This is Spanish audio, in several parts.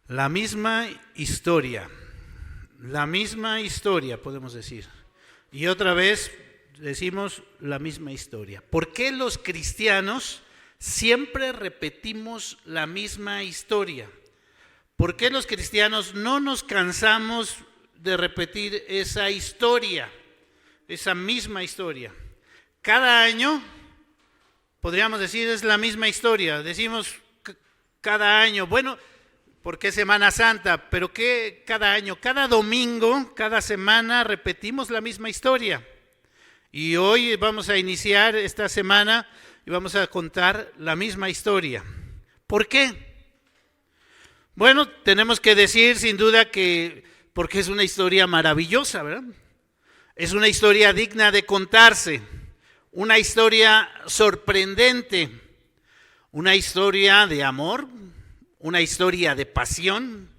La misma historia podemos decir. Y otra vez decimos la misma historia. ¿Por qué los cristianos siempre repetimos la misma historia? ¿Por qué los cristianos no nos cansamos de repetir esa historia, esa misma historia? Cada año, podríamos decir, es la misma historia. Decimos cada año, bueno, porque es Semana Santa, pero ¿qué cada año? Cada domingo, cada semana repetimos la misma historia. Y hoy vamos a iniciar esta semana y vamos a contar la misma historia. ¿Por qué? Bueno, tenemos que decir sin duda que porque es una historia maravillosa, ¿verdad? Es una historia digna de contarse, una historia sorprendente, una historia de amor, una historia de pasión,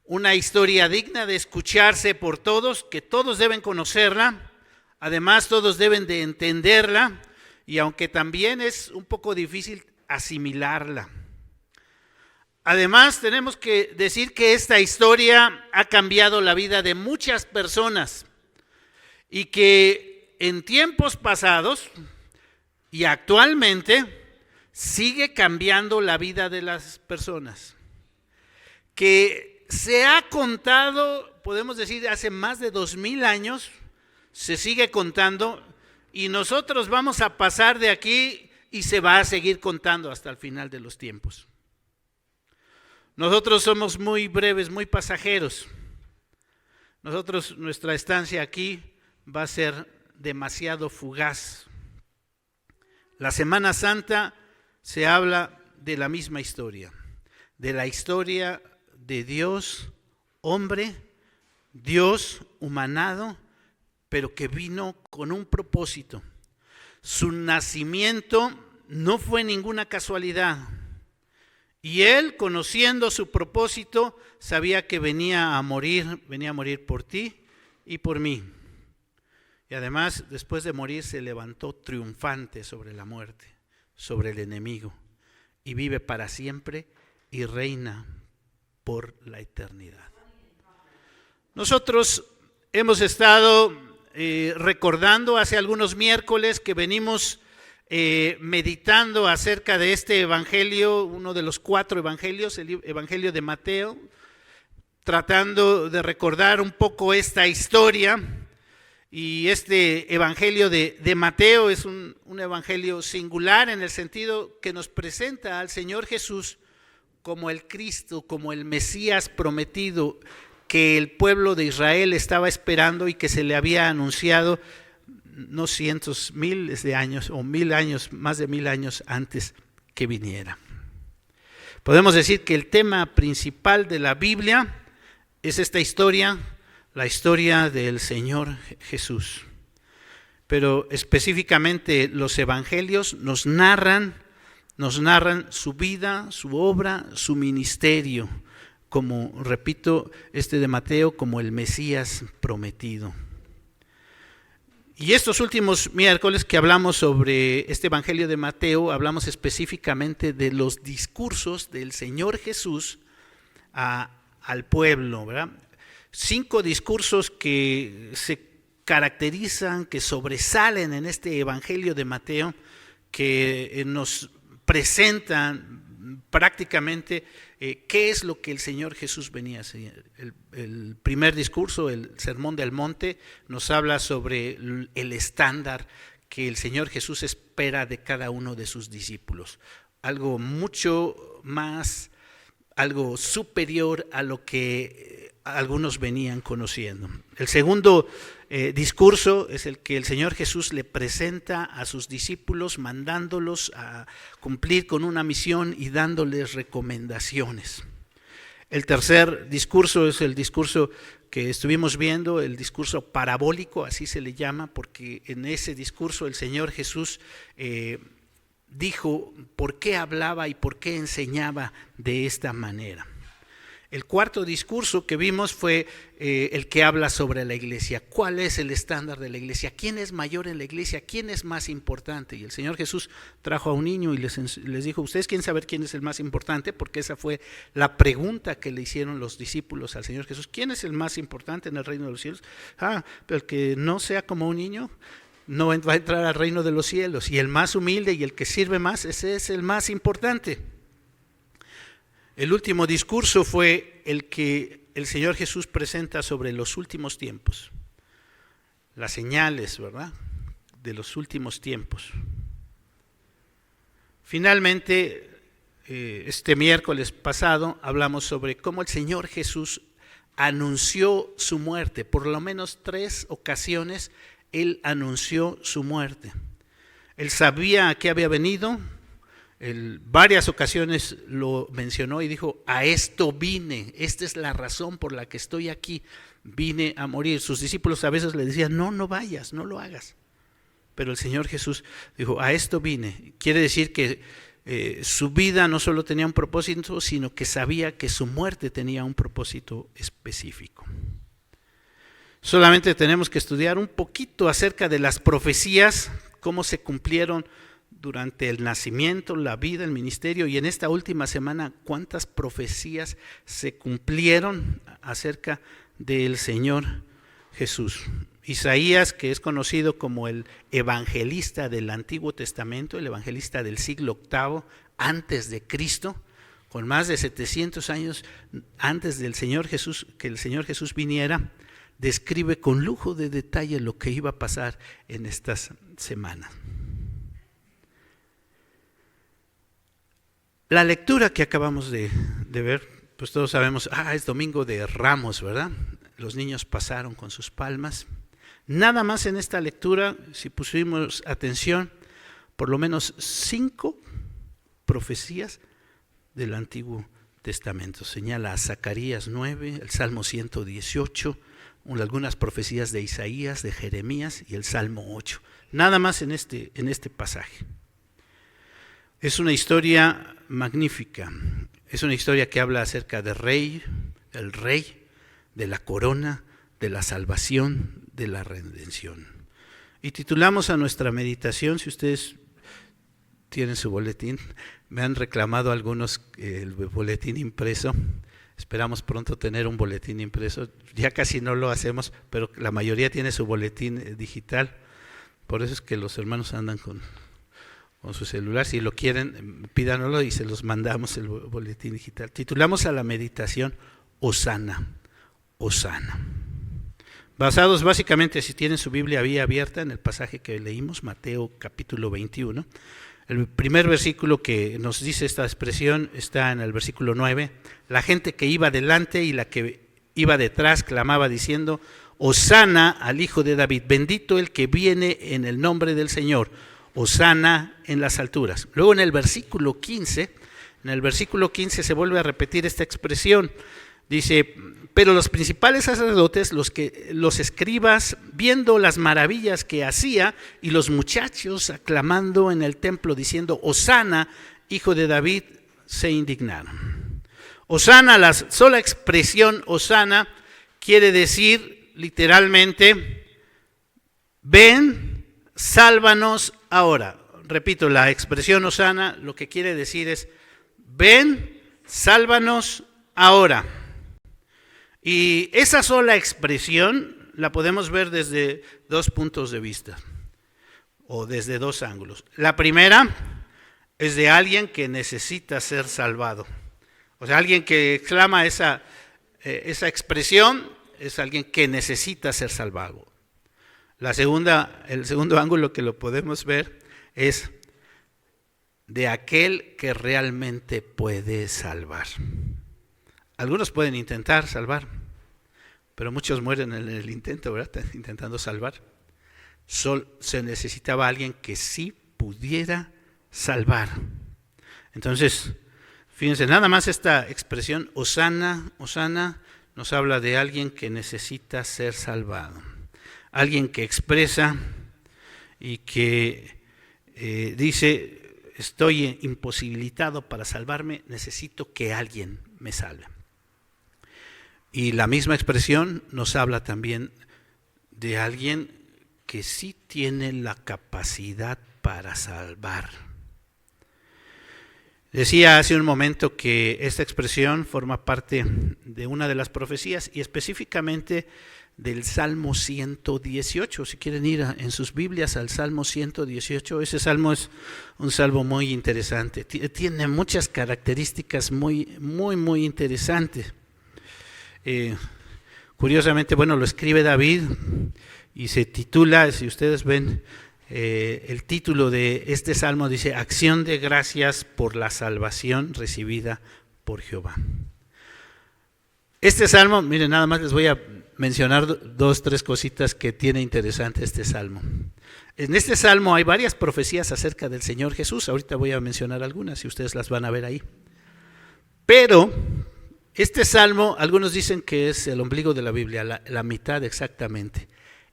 una historia digna de escucharse por todos, que todos deben conocerla, además todos deben de entenderla, y aunque también es un poco difícil asimilarla. Además tenemos que decir que esta historia ha cambiado la vida de muchas personas y que en tiempos pasados y actualmente sigue cambiando la vida de las personas, que se ha contado, podemos decir, hace más de 2000 años, se sigue contando y nosotros vamos a pasar de aquí y se va a seguir contando hasta el final de los tiempos. Nosotros somos muy breves, muy pasajeros. Nuestra estancia aquí va a ser demasiado fugaz. La Semana Santa se habla de la misma historia, de la historia de Dios, hombre, Dios humanado, pero que vino con un propósito. Su nacimiento no fue ninguna casualidad. Y él, conociendo su propósito, sabía que venía a morir por ti y por mí. Y además, después de morir, se levantó triunfante sobre la muerte, sobre el enemigo, y vive para siempre y reina por la eternidad. Nosotros hemos estado recordando hace algunos miércoles que venimos meditando acerca de este evangelio, uno de los 4 evangelios, el evangelio de Mateo, tratando de recordar un poco esta historia. Y este evangelio de Mateo es un evangelio singular en el sentido que nos presenta al Señor Jesús como el Cristo, como el Mesías prometido que el pueblo de Israel estaba esperando y que se le había anunciado no cientos, miles de años o 1000 años, más de 1000 años antes que viniera. Podemos decir que el tema principal de la Biblia es esta historia, la historia del Señor Jesús. Pero específicamente los evangelios nos narran su vida, su obra, su ministerio, como, repito, este de Mateo, como el Mesías prometido. Y estos últimos miércoles que hablamos sobre este evangelio de Mateo, hablamos específicamente de los discursos del Señor Jesús al pueblo, ¿verdad? 5 discursos que se caracterizan, que sobresalen en este evangelio de Mateo, que nos presentan prácticamente qué es lo que el Señor Jesús venía a hacer. El primer discurso, el Sermón del Monte, nos habla sobre el estándar que el Señor Jesús espera de cada uno de sus discípulos. Algo mucho más, algo superior a lo que algunos venían conociendo. El segundo discurso es el que el Señor Jesús le presenta a sus discípulos, mandándolos a cumplir con una misión y dándoles recomendaciones. El tercer discurso es el discurso que estuvimos viendo, el discurso parabólico, así se le llama, porque en ese discurso el Señor Jesús dijo por qué hablaba y por qué enseñaba de esta manera. El cuarto discurso que vimos fue el que habla sobre la iglesia. ¿Cuál es el estándar de la iglesia? ¿Quién es mayor en la iglesia? ¿Quién es más importante? Y el Señor Jesús trajo a un niño y les dijo, ¿ustedes quieren saber quién es el más importante? Porque esa fue la pregunta que le hicieron los discípulos al Señor Jesús. ¿Quién es el más importante en el reino de los cielos? Pero el que no sea como un niño no va a entrar al reino de los cielos. Y el más humilde y el que sirve más, ese es el más importante. El último discurso fue el que el Señor Jesús presenta sobre los últimos tiempos, las señales, ¿verdad?, de los últimos tiempos. Finalmente, este miércoles pasado hablamos sobre cómo el Señor Jesús anunció su muerte. Por lo menos 3 ocasiones Él anunció su muerte. Él sabía a qué había venido. Varias ocasiones lo mencionó y dijo, a esto vine, esta es la razón por la que estoy aquí, vine a morir. Sus discípulos a veces le decían, no vayas, no lo hagas. Pero el Señor Jesús dijo, a esto vine. Quiere decir que su vida no solo tenía un propósito, sino que sabía que su muerte tenía un propósito específico. Solamente tenemos que estudiar un poquito acerca de las profecías, cómo se cumplieron durante el nacimiento, la vida, el ministerio, y en esta última semana, cuántas profecías se cumplieron acerca del Señor Jesús. Isaías, que es conocido como el evangelista del Antiguo Testamento, el evangelista del siglo VIII antes de Cristo, con más de 700 años antes del Señor Jesús, que el Señor Jesús viniera, describe con lujo de detalle lo que iba a pasar en estas semanas. La lectura que acabamos de ver, pues todos sabemos, es Domingo de Ramos, ¿verdad? Los niños pasaron con sus palmas. Nada más en esta lectura, si pusimos atención, por lo menos 5 profecías del Antiguo Testamento. Señala a Zacarías 9, el Salmo 118, algunas profecías de Isaías, de Jeremías y el Salmo 8. Nada más en este pasaje. Es una historia magnífica, es una historia que habla acerca del rey, de la corona, de la salvación, de la redención. Y titulamos a nuestra meditación, si ustedes tienen su boletín, me han reclamado algunos el boletín impreso, esperamos pronto tener un boletín impreso, ya casi no lo hacemos, pero la mayoría tiene su boletín digital, por eso es que los hermanos andan con su celular. Si lo quieren, pídanoslo y se los mandamos el boletín digital. Titulamos a la meditación Hosana, Hosana. Basados básicamente, si tienen su Biblia abierta, en el pasaje que leímos, Mateo capítulo 21. El primer versículo que nos dice esta expresión está en el versículo 9. La gente que iba delante y la que iba detrás clamaba diciendo, Hosana al Hijo de David, bendito el que viene en el nombre del Señor. Hosana en las alturas. Luego en el versículo 15 se vuelve a repetir esta expresión. Dice, pero los principales sacerdotes, los escribas, viendo las maravillas que hacía, y los muchachos aclamando en el templo diciendo, Hosana, Hijo de David, se indignaron. Hosana, la sola expresión Hosana, quiere decir literalmente, ven, sálvanos ahora. Repito, la expresión Hosana lo que quiere decir es, ven, sálvanos ahora. Y esa sola expresión la podemos ver desde 2 puntos de vista, o desde 2 ángulos. La primera es de alguien que necesita ser salvado. O sea, alguien que exclama esa expresión es alguien que necesita ser salvado. El segundo ángulo que lo podemos ver es de aquel que realmente puede salvar. Algunos pueden intentar salvar, pero muchos mueren en el intento, ¿verdad? Intentando salvar. Se necesitaba alguien que sí pudiera salvar. Entonces, fíjense, nada más esta expresión, Hosana, Hosana, nos habla de alguien que necesita ser salvado. Alguien que expresa y que dice, estoy imposibilitado para salvarme, necesito que alguien me salve. Y la misma expresión nos habla también de alguien que sí tiene la capacidad para salvar. Decía hace un momento que esta expresión forma parte de una de las profecías y específicamente del Salmo 118. Si quieren ir en sus Biblias al Salmo 118, ese salmo es un salmo muy interesante. Tiene muchas características muy interesantes. Curiosamente, bueno, lo escribe David y se titula, si ustedes ven, el título de este salmo dice: Acción de gracias por la salvación recibida por Jehová. Este salmo, miren, nada más les voy a mencionar 2-3 cositas que tiene interesante este salmo. En este salmo hay varias profecías acerca del Señor Jesús. Ahorita voy a mencionar algunas y ustedes las van a ver ahí. Pero este salmo, algunos dicen que es el ombligo de la Biblia, la mitad exactamente.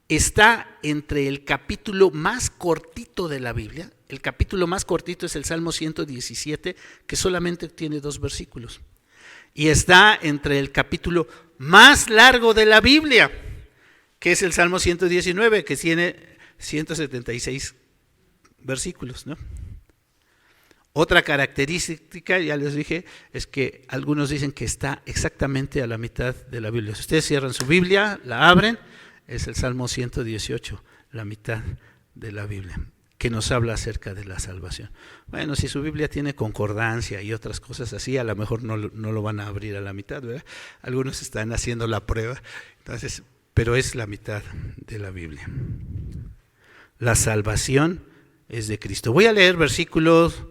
Está entre el capítulo más cortito de la Biblia. El capítulo más cortito es el Salmo 117, que solamente tiene 2 versículos. Y está entre el capítulo más largo de la Biblia, que es el Salmo 119, que tiene 176 versículos, ¿no? Otra característica, ya les dije, es que algunos dicen que está exactamente a la mitad de la Biblia. Si ustedes cierran su Biblia, la abren, es el Salmo 118, la mitad de la Biblia, que nos habla acerca de la salvación. Bueno, si su Biblia tiene concordancia y otras cosas así, a lo mejor no lo van a abrir a la mitad, ¿verdad? Algunos están haciendo la prueba, entonces, pero es la mitad de la Biblia. La salvación es de Cristo. Voy a leer versículos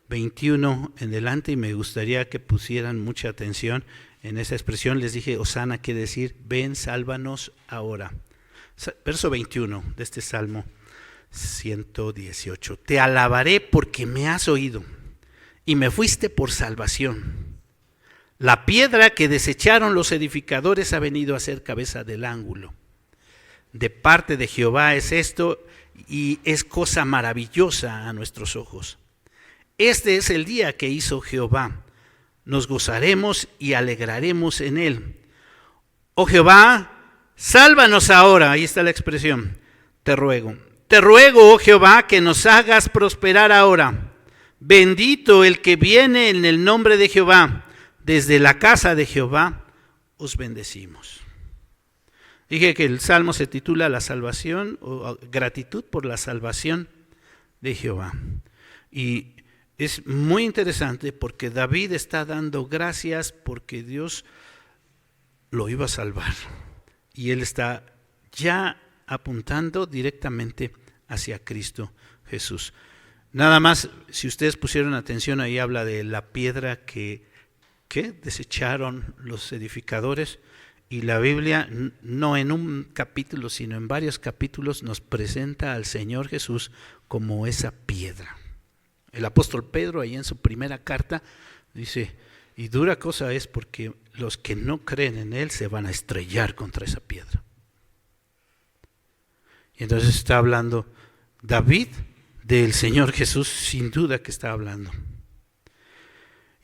21 en adelante y me gustaría que pusieran mucha atención en esa expresión. Les dije, Hosana quiere decir, ven, sálvanos ahora. Verso 21 de este Salmo 118. Te alabaré porque me has oído y me fuiste por salvación. La piedra que desecharon los edificadores ha venido a ser cabeza del ángulo. De parte de Jehová es esto y es cosa maravillosa a nuestros ojos. Este es el día que hizo Jehová. Nos gozaremos y alegraremos en él. Oh Jehová, sálvanos ahora. Ahí está la expresión. Te ruego, oh Jehová, que nos hagas prosperar ahora. Bendito el que viene en el nombre de Jehová. Desde la casa de Jehová os bendecimos. Dije que el salmo se titula La salvación o gratitud por la salvación de Jehová. Y es muy interesante porque David está dando gracias porque Dios lo iba a salvar. Y él está ya apuntando directamente hacia Cristo Jesús. Nada más, si ustedes pusieron atención, ahí habla de la piedra que desecharon los edificadores. Y la Biblia, no en un capítulo, sino en varios capítulos, nos presenta al Señor Jesús como esa piedra. El apóstol Pedro, ahí en su primera carta, dice, y dura cosa es porque los que no creen en Él se van a estrellar contra esa piedra. Y entonces está hablando David del Señor Jesús, sin duda que está hablando.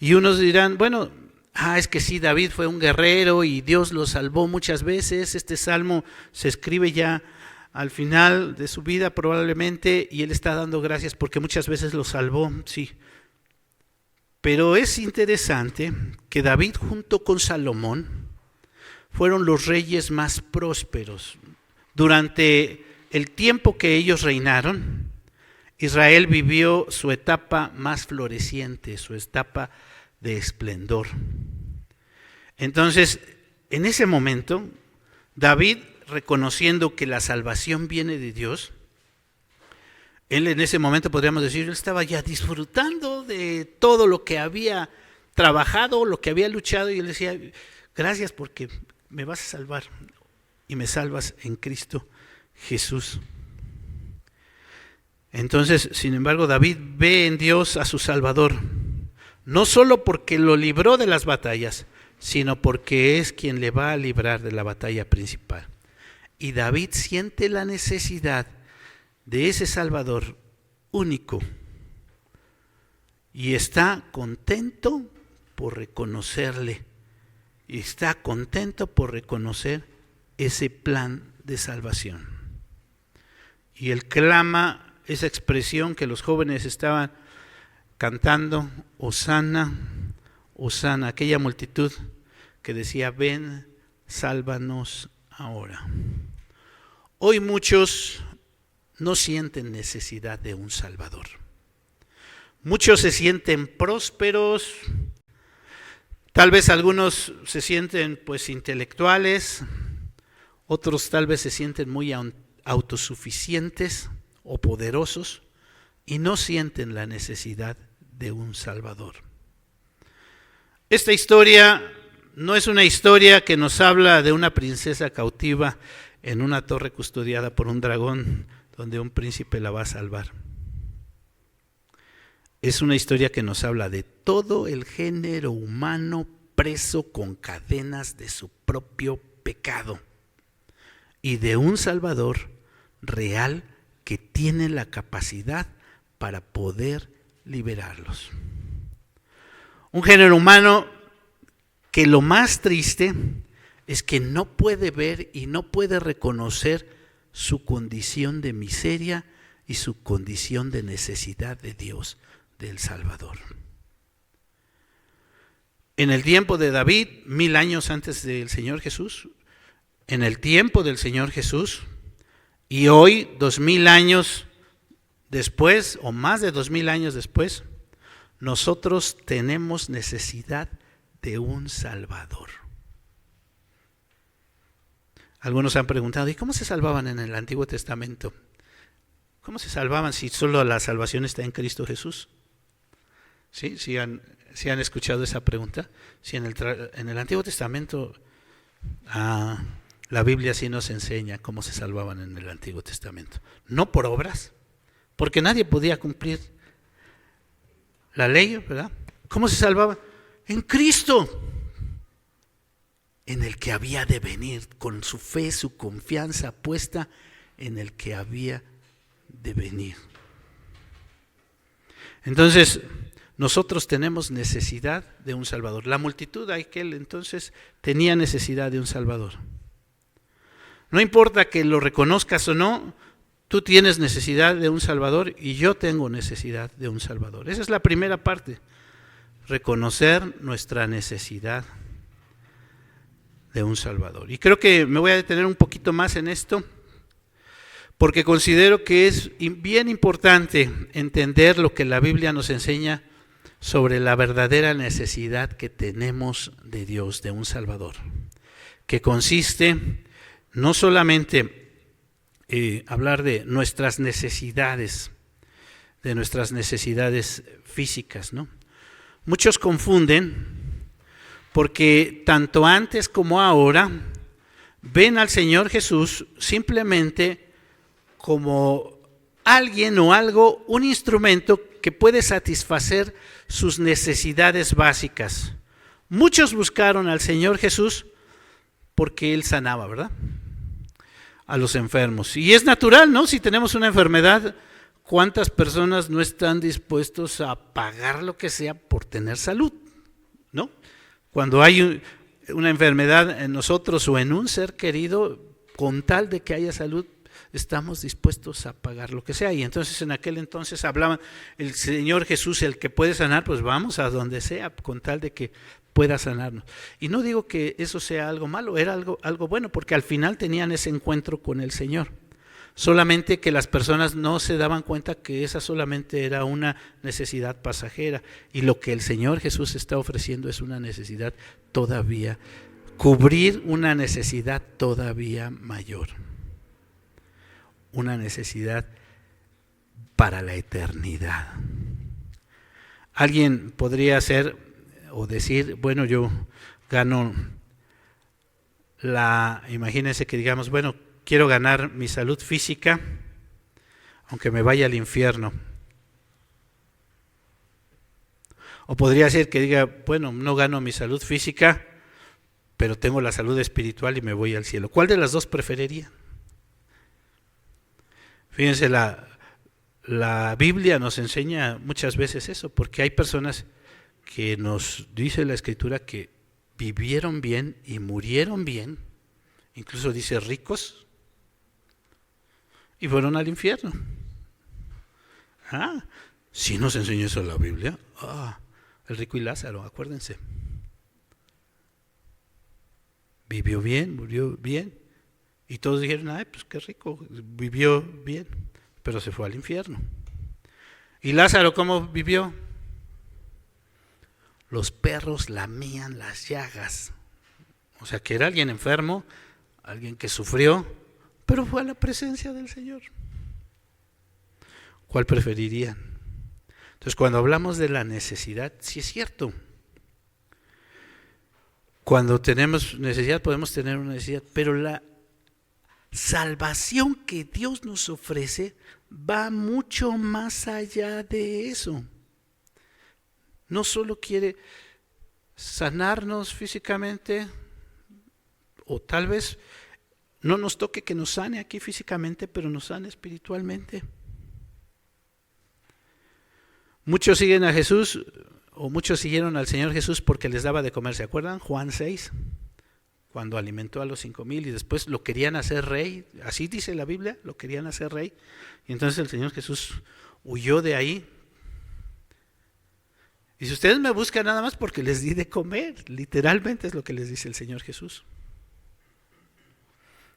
Y unos dirán, bueno, es que sí, David fue un guerrero y Dios lo salvó muchas veces. Este salmo se escribe ya al final de su vida probablemente, y él está dando gracias porque muchas veces lo salvó, sí. Pero es interesante que David junto con Salomón fueron los reyes más prósperos. Durante el tiempo que ellos reinaron, Israel vivió su etapa más floreciente, su etapa de esplendor. Entonces, en ese momento, David, reconociendo que la salvación viene de Dios, él en ese momento podríamos decir, él estaba ya disfrutando de todo lo que había trabajado, lo que había luchado, y él decía, gracias porque me vas a salvar y me salvas en Cristo Jesús. Entonces, sin embargo, David ve en Dios a su Salvador, no solo porque lo libró de las batallas, sino porque es quien le va a librar de la batalla principal. Y David siente la necesidad de ese Salvador único y está contento por reconocerle y está contento por reconocer ese plan de salvación. Y él clama esa expresión que los jóvenes estaban cantando, Hosana, Hosana, aquella multitud que decía, ven, sálvanos ahora. Hoy muchos no sienten necesidad de un Salvador. Muchos se sienten prósperos, tal vez algunos se sienten pues intelectuales, otros tal vez se sienten muy autosuficientes o poderosos y no sienten la necesidad de un Salvador. Esta historia no es una historia que nos habla de una princesa cautiva en una torre custodiada por un dragón donde un príncipe la va a salvar. Es una historia que nos habla de todo el género humano preso con cadenas de su propio pecado y de un Salvador real que tiene la capacidad para poder liberarlos. Un género humano que lo más triste es que no puede ver y no puede reconocer su condición de miseria y su condición de necesidad de Dios, del Salvador. En el tiempo de David, 1000 años antes del Señor Jesús, en el tiempo del Señor Jesús, y hoy, 2000 años después, o más de 2000 años después, nosotros tenemos necesidad de un Salvador. Algunos han preguntado, ¿y cómo se salvaban en el Antiguo Testamento? ¿Cómo se salvaban si solo la salvación está en Cristo Jesús? ¿Sí? ¿Sí han escuchado esa pregunta? Si en el Antiguo Testamento, la Biblia sí nos enseña cómo se salvaban en el Antiguo Testamento. No por obras, porque nadie podía cumplir la ley, ¿verdad? ¿Cómo se salvaban? En Cristo, en el que había de venir, con su fe, su confianza puesta en el que había de venir. Entonces, nosotros tenemos necesidad de un Salvador. La multitud aquel entonces tenía necesidad de un Salvador. No importa que lo reconozcas o no, tú tienes necesidad de un Salvador y yo tengo necesidad de un Salvador. Esa es la primera parte, reconocer nuestra necesidad de un Salvador. Y creo que me voy a detener un poquito más en esto, porque considero que es bien importante entender lo que la Biblia nos enseña sobre la verdadera necesidad que tenemos de Dios, de un Salvador, que consiste no solamente hablar de nuestras necesidades físicas, ¿no? Muchos confunden porque tanto antes como ahora ven al Señor Jesús simplemente como alguien o algo, un instrumento que puede satisfacer sus necesidades básicas. Muchos buscaron al Señor Jesús porque Él sanaba, ¿verdad?, a los enfermos. Y es natural, ¿no? Si tenemos una enfermedad, ¿cuántas personas no están dispuestos a pagar lo que sea por tener salud? ¿No? Cuando hay una enfermedad en nosotros o en un ser querido, con tal de que haya salud, estamos dispuestos a pagar lo que sea. Y entonces en aquel entonces hablaban, el Señor Jesús, el que puede sanar, pues vamos a donde sea, con tal de que pueda sanarnos. Y no digo que eso sea algo malo, era algo bueno, porque al final tenían ese encuentro con el Señor. Solamente que las personas no se daban cuenta que esa solamente era una necesidad pasajera, y lo que el Señor Jesús está ofreciendo es una necesidad todavía, cubrir una necesidad todavía mayor, una necesidad para la eternidad. Alguien podría hacer o decir, bueno, yo gano imagínense que digamos, bueno, quiero ganar mi salud física, aunque me vaya al infierno. O podría ser que diga, bueno, no gano mi salud física, pero tengo la salud espiritual y me voy al cielo. ¿Cuál de las dos preferiría? Fíjense, la Biblia nos enseña muchas veces eso, porque hay personas que nos dice la Escritura que vivieron bien y murieron bien, incluso dice ricos, y fueron al infierno. Sí nos enseñó eso la Biblia. El rico y Lázaro, acuérdense. Vivió bien, murió bien. Y todos dijeron, pues qué rico, vivió bien, pero se fue al infierno. ¿Y Lázaro cómo vivió? Los perros lamían las llagas. O sea, que era alguien enfermo, alguien que sufrió, pero fue a la presencia del Señor. ¿Cuál preferirían? Entonces, cuando hablamos de la necesidad, sí es cierto. Cuando tenemos necesidad, podemos tener una necesidad, pero la salvación que Dios nos ofrece va mucho más allá de eso. No solo quiere sanarnos físicamente, o tal vez no nos toque que nos sane aquí físicamente, pero nos sane espiritualmente. Muchos siguen a Jesús, o muchos siguieron al Señor Jesús porque les daba de comer. ¿Se acuerdan? Juan 6, cuando alimentó a los 5,000 y después lo querían hacer rey. Así dice la Biblia, lo querían hacer rey. Y entonces el Señor Jesús huyó de ahí. Y si ustedes me buscan nada más porque les di de comer, literalmente es lo que les dice el Señor Jesús.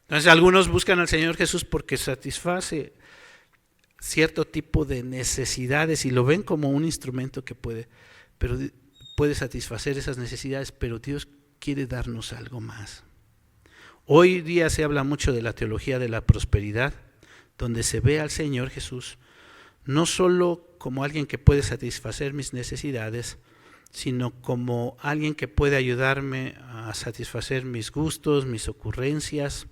Entonces algunos buscan al Señor Jesús porque satisface cierto tipo de necesidades y lo ven como un instrumento que puede satisfacer esas necesidades, pero Dios quiere darnos algo más. Hoy día se habla mucho de la teología de la prosperidad, donde se ve al Señor Jesús no solo como alguien que puede satisfacer mis necesidades, sino como alguien que puede ayudarme a satisfacer mis gustos, mis ocurrencias,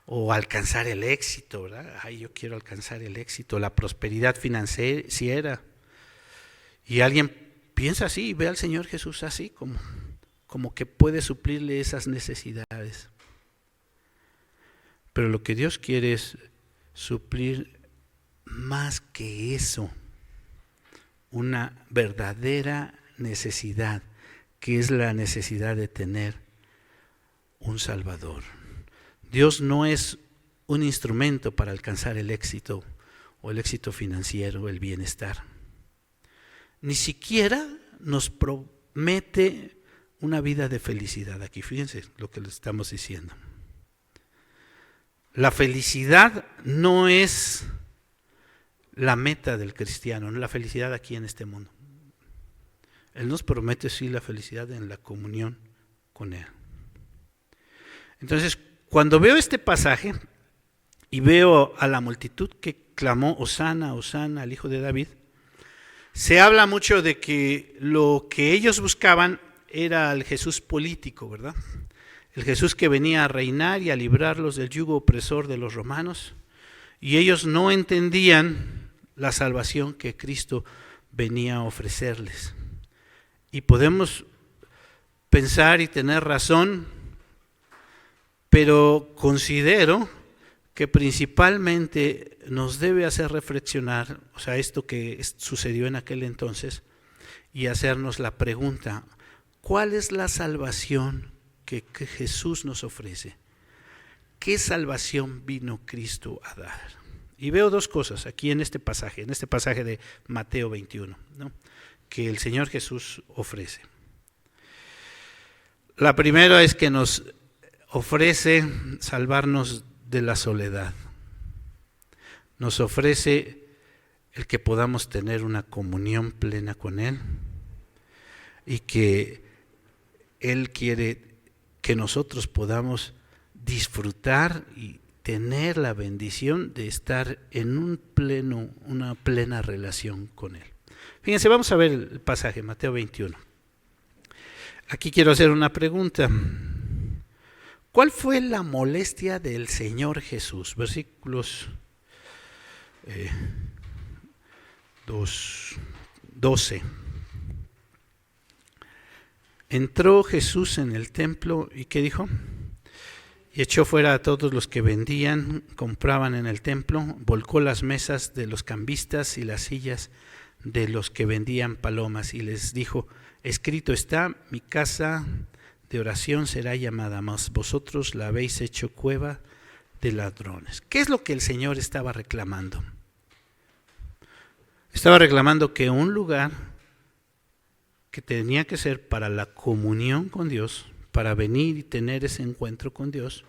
o alcanzar el éxito, ¿verdad? Yo quiero alcanzar el éxito, la prosperidad financiera. Y alguien piensa así y ve al Señor Jesús así, como que puede suplirle esas necesidades. Pero lo que Dios quiere es suplir más que eso, una verdadera necesidad, que es la necesidad de tener un Salvador. Dios no es un instrumento para alcanzar el éxito o el éxito financiero, el bienestar. Ni siquiera nos promete una vida de felicidad. Aquí fíjense lo que les estamos diciendo. La felicidad no es la meta del cristiano, no la felicidad aquí en este mundo. Él nos promete sí la felicidad en la comunión con Él. Entonces, cuando veo este pasaje y veo a la multitud que clamó Hosana, Hosana al Hijo de David, se habla mucho de que lo que ellos buscaban era el Jesús político, ¿verdad? El Jesús que venía a reinar y a librarlos del yugo opresor de los romanos, y ellos no entendían la salvación que Cristo venía a ofrecerles. Y podemos pensar y tener razón, pero considero que principalmente nos debe hacer reflexionar, o sea, esto que sucedió en aquel entonces, y hacernos la pregunta, ¿cuál es la salvación que Jesús nos ofrece? ¿Qué salvación vino Cristo a dar? Y veo dos cosas aquí en este pasaje de Mateo 21, ¿no?, que el Señor Jesús ofrece. La primera es que nos ofrece salvarnos de la soledad. Nos ofrece el que podamos tener una comunión plena con Él y que Él quiere que nosotros podamos disfrutar y tener la bendición de estar en una plena relación con Él. Fíjense, vamos a ver el pasaje, Mateo 21. Aquí quiero hacer una pregunta. ¿Cuál fue la molestia del Señor Jesús? Versículos 12. Entró Jesús en el templo y ¿qué dijo? Y echó fuera a todos los que vendían, compraban en el templo, volcó las mesas de los cambistas y las sillas de los que vendían palomas y les dijo, escrito está, mi casa de oración será llamada, mas vosotros la habéis hecho cueva de ladrones. ¿Qué es lo que el Señor estaba reclamando? Estaba reclamando que un lugar que tenía que ser para la comunión con Dios, para venir y tener ese encuentro con Dios,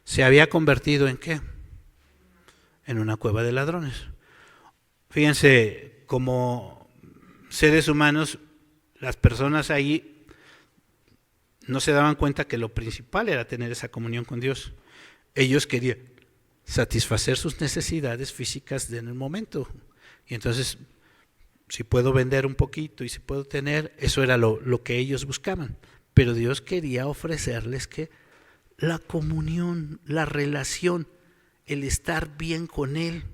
se había convertido ¿en qué? En una cueva de ladrones. Fíjense, como seres humanos, las personas ahí no se daban cuenta que lo principal era tener esa comunión con Dios. Ellos querían satisfacer sus necesidades físicas en el momento. Y entonces, si puedo vender un poquito y si puedo tener, eso era lo que ellos buscaban. Pero Dios quería ofrecerles que la comunión, la relación, el estar bien con Él.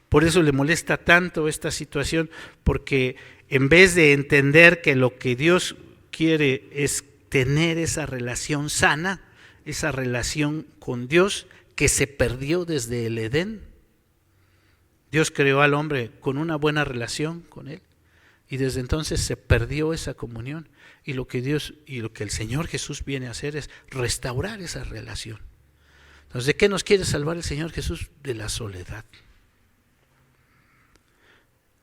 Por eso le molesta tanto esta situación, porque en vez de entender que lo que Dios quiere es tener esa relación sana, esa relación con Dios que se perdió desde el Edén. Dios creó al hombre con una buena relación con Él y desde entonces se perdió esa comunión. Y lo que el Señor Jesús viene a hacer es restaurar esa relación. Entonces, ¿de qué nos quiere salvar el Señor Jesús? De la soledad.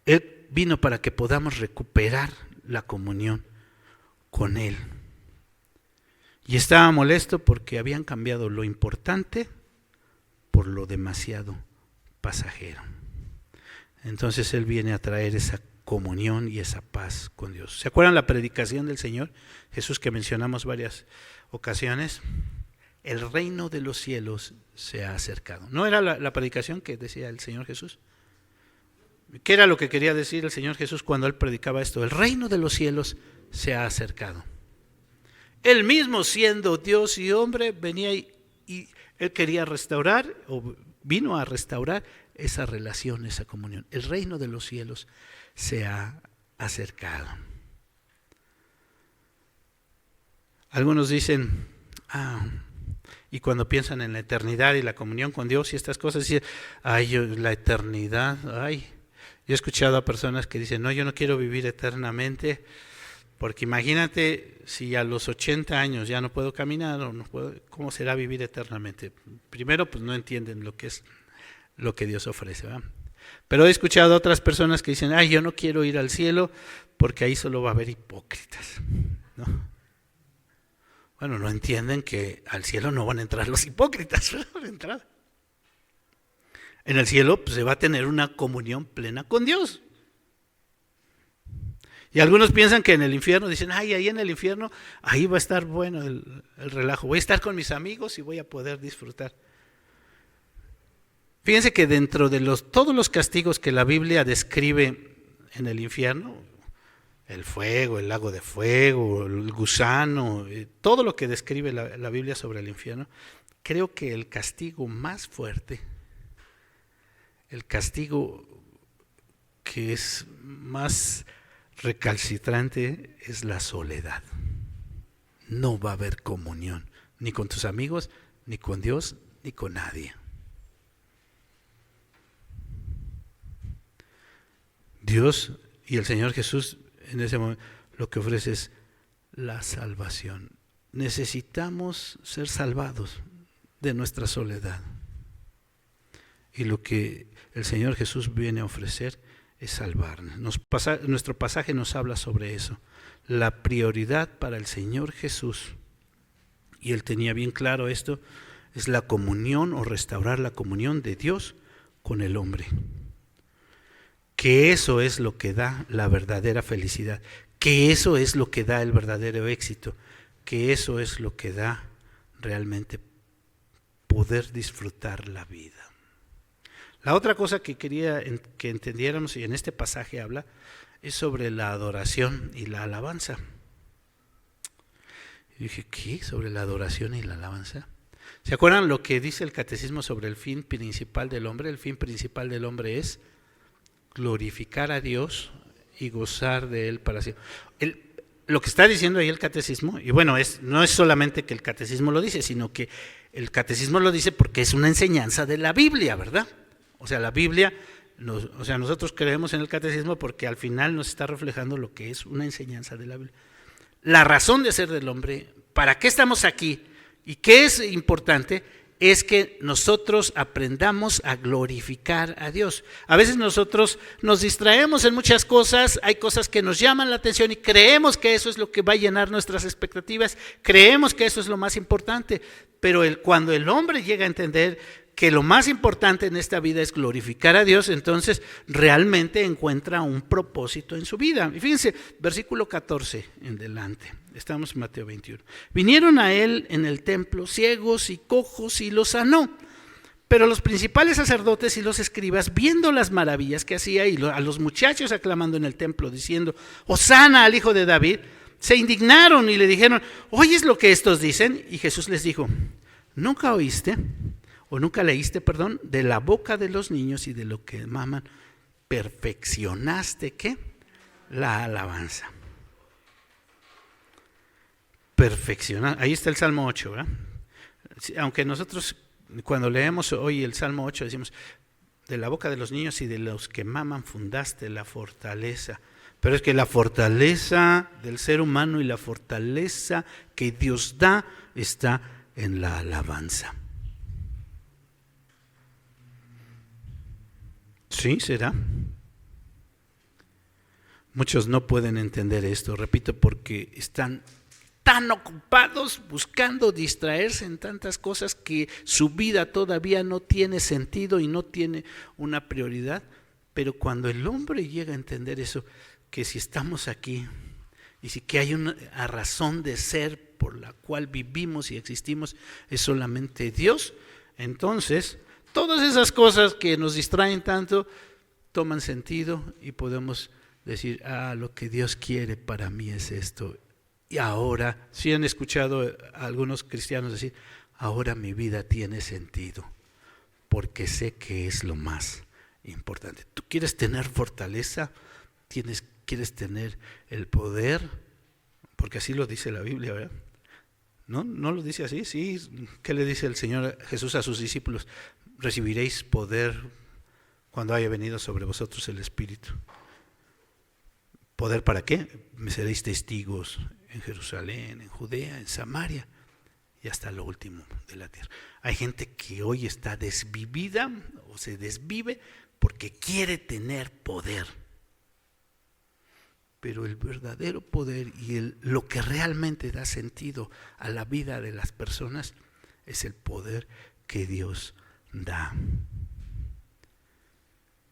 Él vino para que podamos recuperar la comunión con Él. Y estaba molesto porque habían cambiado lo importante por lo demasiado pasajero. Entonces Él viene a traer esa comunión y esa paz con Dios. ¿Se acuerdan la predicación del Señor Jesús que mencionamos varias ocasiones? El reino de los cielos se ha acercado. ¿No era la predicación que decía el Señor Jesús? ¿Qué era lo que quería decir el Señor Jesús cuando Él predicaba esto? El reino de los cielos se ha acercado. Él mismo, siendo Dios y hombre, venía y Él quería restaurar, o vino a restaurar esa relación, esa comunión. El reino de los cielos se ha acercado. Algunos dicen, y cuando piensan en la eternidad y la comunión con Dios y estas cosas, dicen, la eternidad, Yo he escuchado a personas que dicen, no, yo no quiero vivir eternamente, porque imagínate si a los 80 años ya no puedo caminar, o no puedo, ¿cómo será vivir eternamente? Primero, pues no entienden lo que es lo que Dios ofrece, ¿verdad? Pero he escuchado a otras personas que dicen, yo no quiero ir al cielo porque ahí solo va a haber hipócritas, ¿no? Bueno, no entienden que al cielo no van a entrar los hipócritas, ¿verdad? En el cielo pues, se va a tener una comunión plena con Dios. Y algunos piensan que en el infierno, dicen, ahí en el infierno, ahí va a estar bueno el relajo, voy a estar con mis amigos y voy a poder disfrutar. Fíjense que dentro de todos los castigos que la Biblia describe en el infierno, el fuego, el lago de fuego, el gusano, todo lo que describe la Biblia sobre el infierno, creo que el castigo más fuerte, el castigo que es más recalcitrante es la soledad. No va a haber comunión, ni con tus amigos, ni con Dios, ni con nadie. Dios y el Señor Jesús en ese momento lo que ofrece es la salvación. Necesitamos ser salvados de nuestra soledad. Y lo que el Señor Jesús viene a ofrecer es salvarnos. Nuestro pasaje nos habla sobre eso. La prioridad para el Señor Jesús, y Él tenía bien claro esto, es la comunión o restaurar la comunión de Dios con el hombre. Que eso es lo que da la verdadera felicidad, que eso es lo que da el verdadero éxito, que eso es lo que da realmente poder disfrutar la vida. La otra cosa que quería que entendiéramos, y en este pasaje habla, es sobre la adoración y la alabanza. Y dije, ¿qué? ¿Sobre la adoración y la alabanza? ¿Se acuerdan lo que dice el catecismo sobre el fin principal del hombre? El fin principal del hombre es glorificar a Dios y gozar de Él para siempre. Lo que está diciendo ahí el catecismo, y bueno, no es solamente que el catecismo lo dice, sino que el catecismo lo dice porque es una enseñanza de la Biblia, ¿verdad? O sea, la Biblia, nosotros creemos en el catecismo porque al final nos está reflejando lo que es una enseñanza de la Biblia. La razón de ser del hombre ¿para qué estamos aquí? ¿Y qué es importante? Es que nosotros aprendamos a glorificar a Dios. A veces nosotros nos distraemos en muchas cosas, hay cosas que nos llaman la atención y creemos que eso es lo que va a llenar nuestras expectativas, creemos que eso es lo más importante, pero cuando el hombre llega a entender que lo más importante en esta vida es glorificar a Dios, entonces realmente encuentra un propósito en su vida. Y fíjense, versículo 14 en delante, estamos en Mateo 21. Vinieron a él en el templo ciegos y cojos y los sanó. Pero los principales sacerdotes y los escribas, viendo las maravillas que hacía y a los muchachos aclamando en el templo, diciendo, Hosana al hijo de David, se indignaron y le dijeron, ¿oyes lo que estos dicen? Y Jesús les dijo, ¿nunca oíste? O nunca leíste, perdón, de la boca de los niños y de lo que maman, perfeccionaste, ¿qué? La alabanza. Perfeccionar, ahí está el Salmo 8, ¿verdad? Aunque nosotros cuando leemos hoy el Salmo 8 decimos, de la boca de los niños y de los que maman fundaste la fortaleza. Pero es que la fortaleza del ser humano y la fortaleza que Dios da está en la alabanza. Sí, será. Muchos no pueden entender esto, repito, porque están tan ocupados buscando distraerse en tantas cosas que su vida todavía no tiene sentido y no tiene una prioridad. Pero cuando el hombre llega a entender eso, que si estamos aquí y si que hay una razón de ser por la cual vivimos y existimos es solamente Dios, entonces todas esas cosas que nos distraen tanto toman sentido y podemos decir, lo que Dios quiere para mí es esto. Y ahora, si han escuchado a algunos cristianos decir, ahora mi vida tiene sentido, porque sé que es lo más importante. ¿Tú quieres tener fortaleza? ¿Quieres tener el poder? Porque así lo dice la Biblia, ¿verdad? ¿No lo dice así? Sí. ¿Qué le dice el Señor Jesús a sus discípulos? Recibiréis poder cuando haya venido sobre vosotros el Espíritu. ¿Poder para qué? Me seréis testigos en Jerusalén, en Judea, en Samaria y hasta lo último de la tierra. Hay gente que hoy está desvivida o se desvive porque quiere tener poder. Pero el verdadero poder y lo que realmente da sentido a la vida de las personas es el poder que Dios da.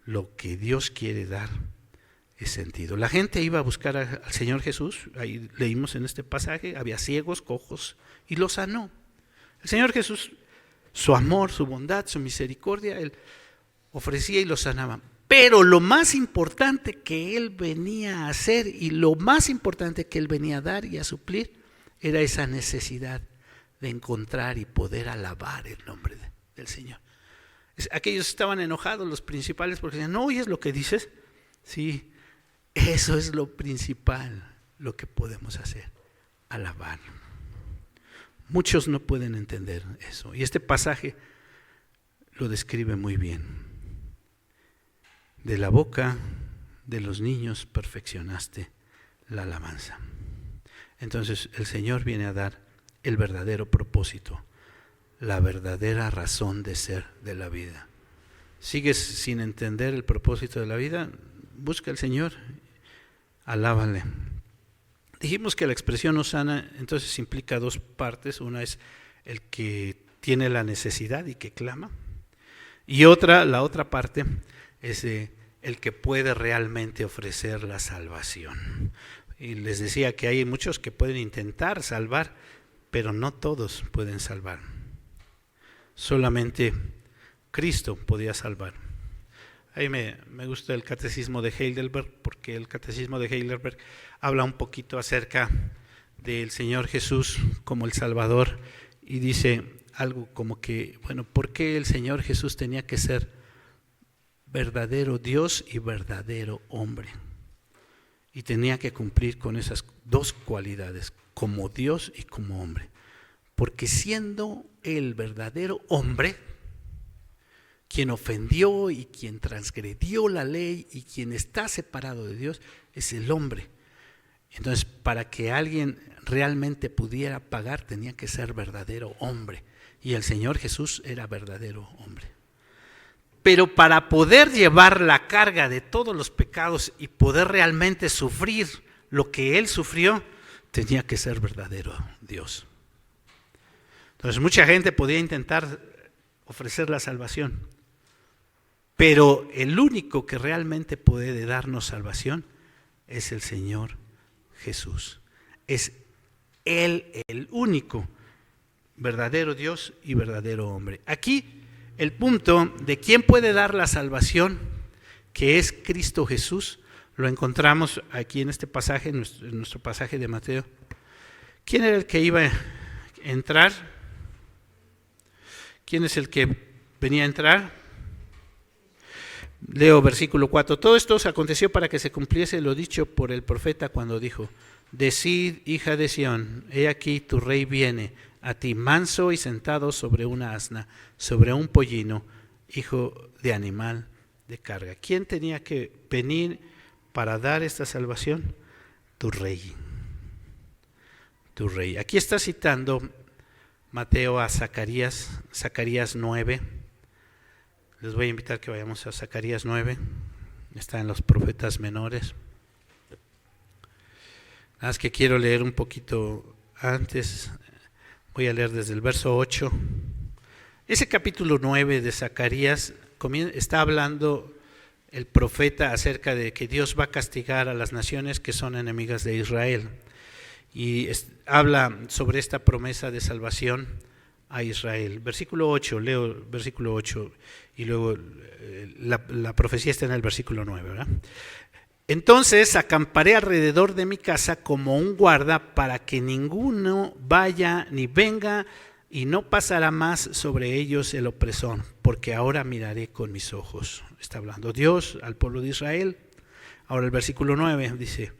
Lo que Dios quiere dar es sentido. La gente iba a buscar al Señor Jesús, ahí leímos en este pasaje, había ciegos, cojos, y los sanó. El Señor Jesús, su amor, su bondad, su misericordia, Él ofrecía y los sanaba. Pero lo más importante que Él venía a hacer y lo más importante que Él venía a dar y a suplir era esa necesidad de encontrar y poder alabar el nombre del Señor. Aquellos estaban enojados, los principales, porque decían, ¿no oyes lo que dices? Sí, eso es lo principal, lo que podemos hacer, alabar. Muchos no pueden entender eso, y este pasaje lo describe muy bien. De la boca de los niños perfeccionaste la alabanza. Entonces el Señor viene a dar el verdadero propósito, la verdadera razón de ser de la vida. ¿Sigues sin entender el propósito de la vida? Busca al Señor, alábale. Dijimos que la expresión Hosana entonces implica dos partes. Una es el que tiene la necesidad y que clama. Y la otra parte es el que puede realmente ofrecer la salvación. Y les decía que hay muchos que pueden intentar salvar, pero no todos pueden salvar. Solamente Cristo podía salvar. A mí me gusta el catecismo de Heidelberg, porque el catecismo de Heidelberg habla un poquito acerca del Señor Jesús como el Salvador y dice algo como que, bueno, ¿por qué el Señor Jesús tenía que ser verdadero Dios y verdadero hombre? Y tenía que cumplir con esas dos cualidades, como Dios y como hombre. Porque siendo el verdadero hombre, quien ofendió y quien transgredió la ley y quien está separado de Dios, es el hombre. Entonces, para que alguien realmente pudiera pagar, tenía que ser verdadero hombre. Y el Señor Jesús era verdadero hombre. Pero para poder llevar la carga de todos los pecados y poder realmente sufrir lo que Él sufrió, tenía que ser verdadero Dios. Entonces, mucha gente podía intentar ofrecer la salvación, pero el único que realmente puede darnos salvación es el Señor Jesús. Es Él el único verdadero Dios y verdadero hombre. Aquí el punto de quién puede dar la salvación, que es Cristo Jesús, lo encontramos aquí en este pasaje, en nuestro pasaje de Mateo. ¿Quién era el que iba a entrar? ¿Quién es el que venía a entrar? Leo versículo 4. Todo esto se aconteció para que se cumpliese lo dicho por el profeta cuando dijo: Decid, hija de Sión, he aquí tu rey viene a ti manso y sentado sobre una asna, sobre un pollino, hijo de animal de carga. ¿Quién tenía que venir para dar esta salvación? Tu rey. Tu rey. Aquí está citando Mateo a Zacarías 9. Les voy a invitar que vayamos a Zacarías 9. Está en los profetas menores. Nada más que quiero leer un poquito antes. Voy a leer desde el verso 8. Ese capítulo 9 de Zacarías está hablando el profeta acerca de que Dios va a castigar a las naciones que son enemigas de Israel. Y habla sobre esta promesa de salvación a Israel. Versículo 8, leo el versículo 8 y luego la profecía está en el versículo 9, ¿verdad? Entonces acamparé alrededor de mi casa como un guarda para que ninguno vaya ni venga, y no pasará más sobre ellos el opresor, porque ahora miraré con mis ojos. Está hablando Dios al pueblo de Israel. Ahora el versículo 9 dice: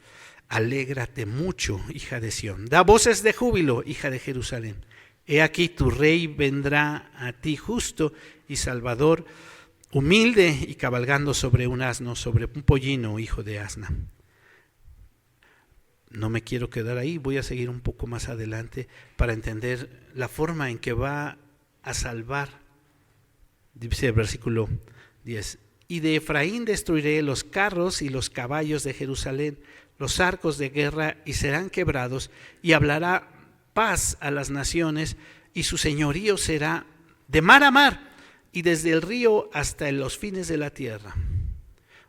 Alégrate mucho, hija de Sión, da voces de júbilo, hija de Jerusalén. He aquí tu rey vendrá a ti justo y salvador, humilde y cabalgando sobre un asno, sobre un pollino, hijo de asna. No me quiero quedar ahí, voy a seguir un poco más adelante para entender la forma en que va a salvar. Dice el versículo 10: Y de Efraín destruiré los carros y los caballos de Jerusalén, los arcos de guerra, y serán quebrados, y hablará paz a las naciones, y su señorío será de mar a mar, y desde el río hasta los fines de la tierra.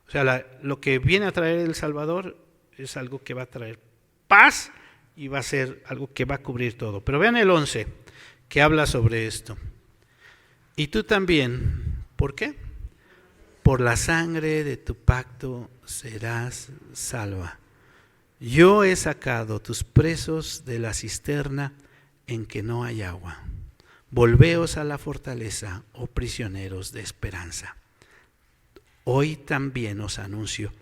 O sea, lo que viene a traer el Salvador es algo que va a traer paz y va a ser algo que va a cubrir todo. Pero vean el 11, que habla sobre esto. Y tú también, ¿por qué? Por la sangre de tu pacto serás salva. Yo he sacado tus presos de la cisterna en que no hay agua. Volveos a la fortaleza, oh prisioneros de esperanza. Hoy también os anuncio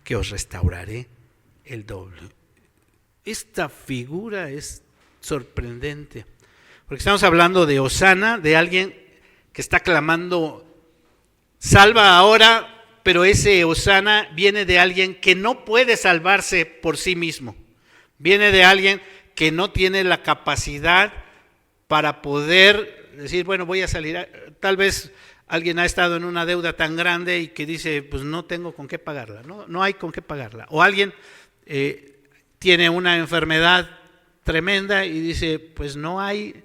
que os restauraré el doble. Esta figura es sorprendente, porque estamos hablando de Hosana, de alguien que está clamando, salva ahora, pero ese Hosana viene de alguien que no puede salvarse por sí mismo. Viene de alguien que no tiene la capacidad para poder decir, bueno, voy a salir. Tal vez alguien ha estado en una deuda tan grande y que dice, pues no tengo con qué pagarla, no hay con qué pagarla. O alguien tiene una enfermedad tremenda y dice, pues no hay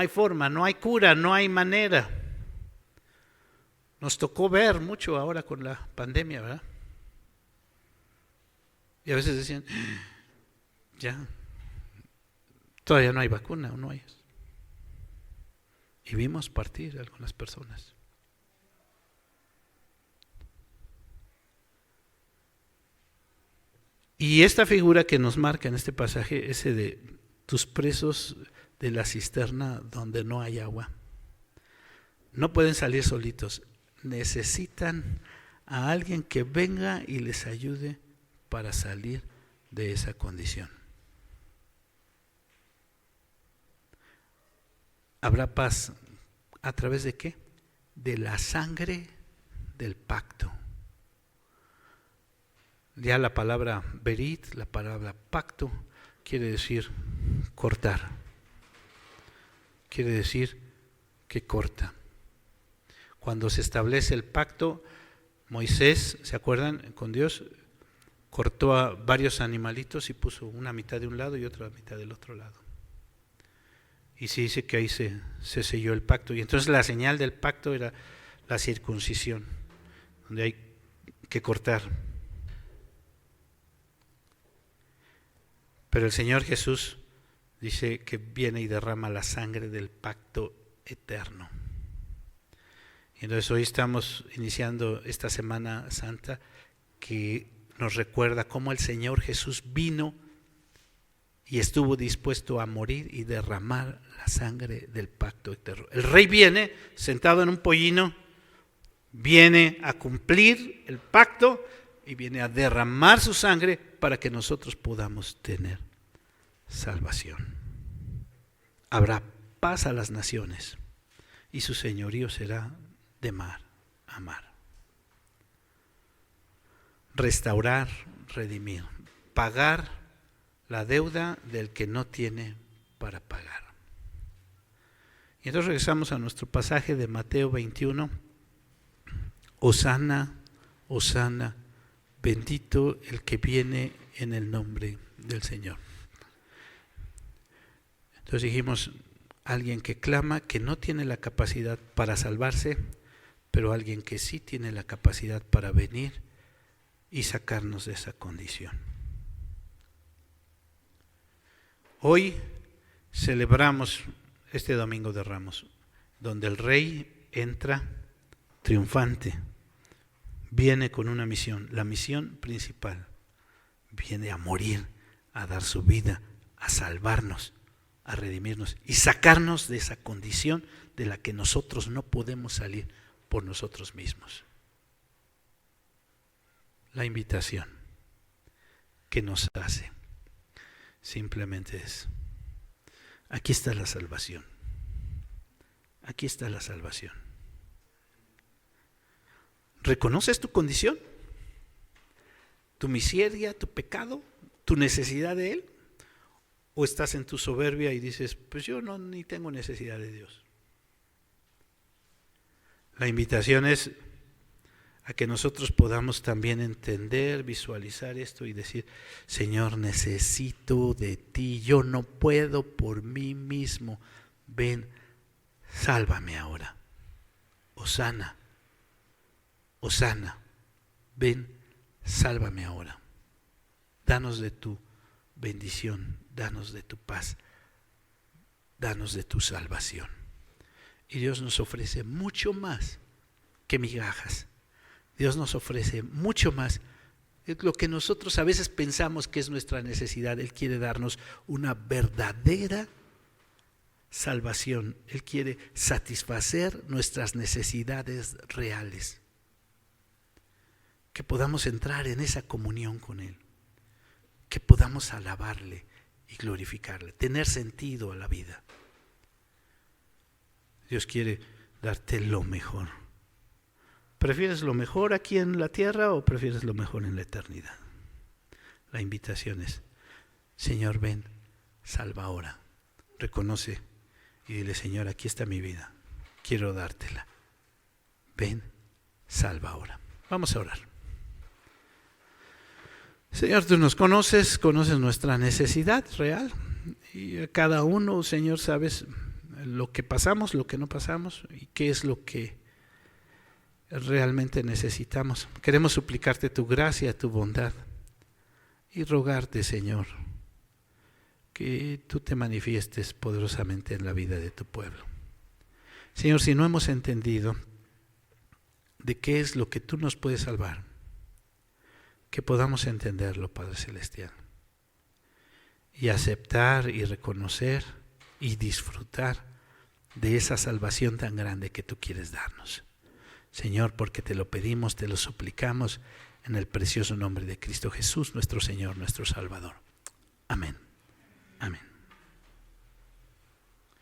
forma, no hay cura, no hay manera. Nos tocó ver mucho ahora con la pandemia, ¿verdad? Y a veces decían, ya, todavía no hay vacuna o no hay. Y vimos partir a algunas personas. Y esta figura que nos marca en este pasaje, ese de tus presos de la cisterna donde no hay agua, no pueden salir solitos. Necesitan a alguien que venga y les ayude para salir de esa condición. ¿Habrá paz a través de qué? De la sangre del pacto. Ya la palabra berit, la palabra pacto, quiere decir cortar. Quiere decir que corta. Cuando se establece el pacto, Moisés, ¿se acuerdan? Con Dios, cortó a varios animalitos y puso una mitad de un lado y otra mitad del otro lado. Y se dice que ahí se selló el pacto. Y entonces la señal del pacto era la circuncisión, donde hay que cortar. Pero el Señor Jesús dice que viene y derrama la sangre del pacto eterno. Y entonces hoy estamos iniciando esta Semana Santa que nos recuerda cómo el Señor Jesús vino y estuvo dispuesto a morir y derramar la sangre del pacto eterno. El Rey viene sentado en un pollino, viene a cumplir el pacto y viene a derramar su sangre para que nosotros podamos tener salvación. Habrá paz a las naciones y su señorío será de mar a mar. Restaurar, redimir, pagar la deuda del que no tiene para pagar. Y entonces regresamos a nuestro pasaje de Mateo 21. Hosana, hosana, bendito el que viene en el nombre del Señor. Entonces dijimos, alguien que clama, que no tiene la capacidad para salvarse, pero alguien que sí tiene la capacidad para venir y sacarnos de esa condición. Hoy celebramos este Domingo de Ramos, donde el Rey entra triunfante, viene con una misión, la misión principal, viene a morir, a dar su vida, a salvarnos, a redimirnos y sacarnos de esa condición de la que nosotros no podemos salir por nosotros mismos. La invitación que nos hace simplemente es, aquí está la salvación, aquí está la salvación. ¿Reconoces tu condición? ¿Tu miseria, tu pecado, tu necesidad de Él? ¿O estás en tu soberbia y dices, pues yo no ni tengo necesidad de Dios? La invitación es a que nosotros podamos también entender, visualizar esto y decir, Señor, necesito de ti, yo no puedo por mí mismo, ven, sálvame ahora. Hosana, hosana, ven, sálvame ahora. Danos de tu bendición, danos de tu paz, danos de tu salvación. Y Dios nos ofrece mucho más que migajas. Dios nos ofrece mucho más. Es lo que nosotros a veces pensamos que es nuestra necesidad. Él quiere darnos una verdadera salvación. Él quiere satisfacer nuestras necesidades reales. Que podamos entrar en esa comunión con Él. Que podamos alabarle y glorificarle. Tener sentido a la vida. Dios quiere darte lo mejor. ¿Prefieres lo mejor aquí en la tierra o prefieres lo mejor en la eternidad? La invitación es, Señor, ven, salva ahora. Reconoce y dile, Señor, aquí está mi vida, quiero dártela. Ven, salva ahora. Vamos a orar. Señor, tú nos conoces nuestra necesidad real. Y a cada uno, Señor, sabes lo que pasamos, lo que no pasamos y qué es lo que realmente necesitamos. Queremos suplicarte tu gracia, tu bondad y rogarte, Señor, que tú te manifiestes poderosamente en la vida de tu pueblo. Señor, si no hemos entendido de qué es lo que tú nos puedes salvar, que podamos entenderlo, Padre Celestial, y aceptar y reconocer y disfrutar de esa salvación tan grande que tú quieres darnos. Señor, porque te lo pedimos, te lo suplicamos en el precioso nombre de Cristo Jesús, nuestro Señor, nuestro Salvador. Amén. Amén.